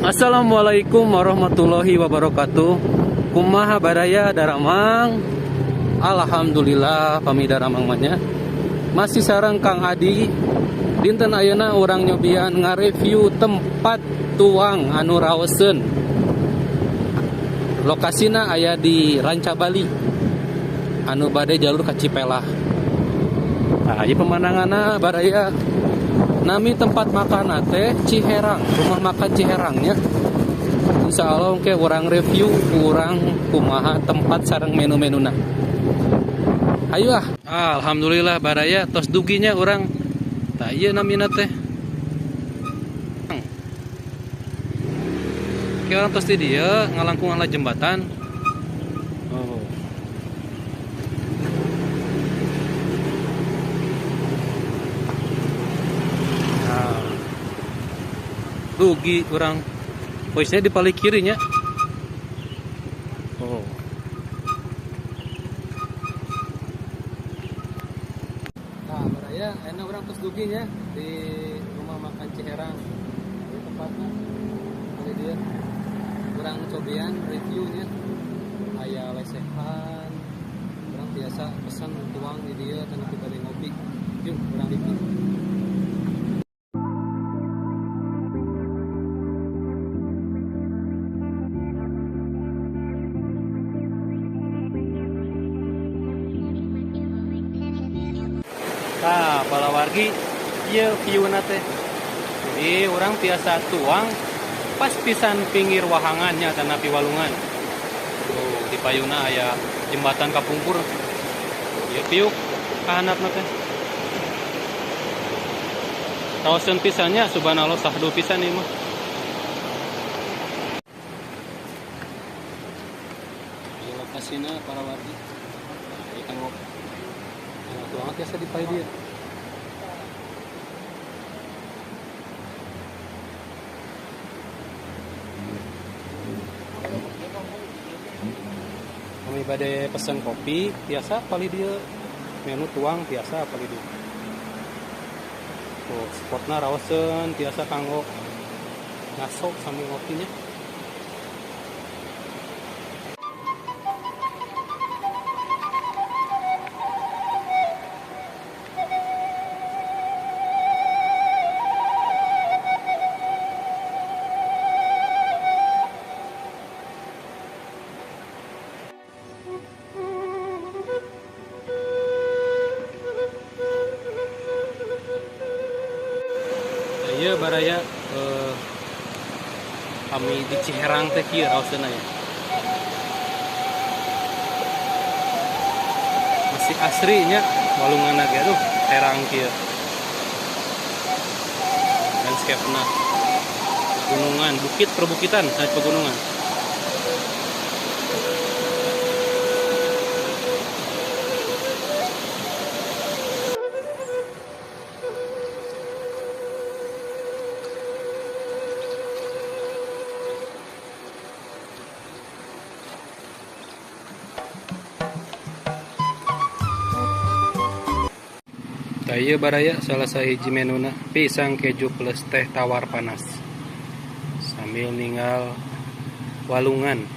Assalamualaikum warahmatullahi wabarakatuh. Kumaha baraya daramang. Alhamdulillah pami daramang manya. Masih sareng Kang Adi. Dinten ayeuna urang nyobian ngareview tempat tuang anu raoseun. Lokasina aya di Ranca Bali. Anu bade jalur ka Cipelah. Nah, ieu pemandanganna baraya nami tempat makan teh Ciherang, rumah makan Ciherangnya. Insya Allah ke orang review, orang kumaha tempat sareng menu-menuna. Ayo ah. Alhamdulillah baraya tos duginya orang. Tah ieu namina teh. Ke orang tos di dieu ngalangkung ala jembatan. Oh. Dugi orang posisinya di paling kirinya. Oh. Nah, baraya enak orang terus duginya di rumah makan Ciherang. Di tempatnya ada dia. Orang cobian reviewnya. Aya lesehan. Orang biasa pesan tuang di dia tanpa kita ngopi. Yuk, orang review. Nah, para wargi, iya view nate. Jadi orang biasa tuang pas pisan pinggir wahangannya tanah piwalungan. Tuh di payuna aya jembatan kapungkur. Iya view kahanap nate. Raoseun pisannya subhanallah sahdu pisan ieu mah. Ieu lokasina para wargi. Ieu tengok. Enak banget ya di pai dia. Kami bade pesen kopi, biasa paling dia menu tuang biasa paling dia. Tuh spotna raoseun biasa kanggo ngaso sambil ngopinya. Iya baraya kami di Ciherang teh kieu raoseuna ya. Masih asrinya walunganna ge aduh herang kieu. Landscape-na gunungan, bukit perbukitan, naik pegunungan. Ieu baraya salah sahiji menuna pisang keju plus teh tawar panas sambil ninggal walungan.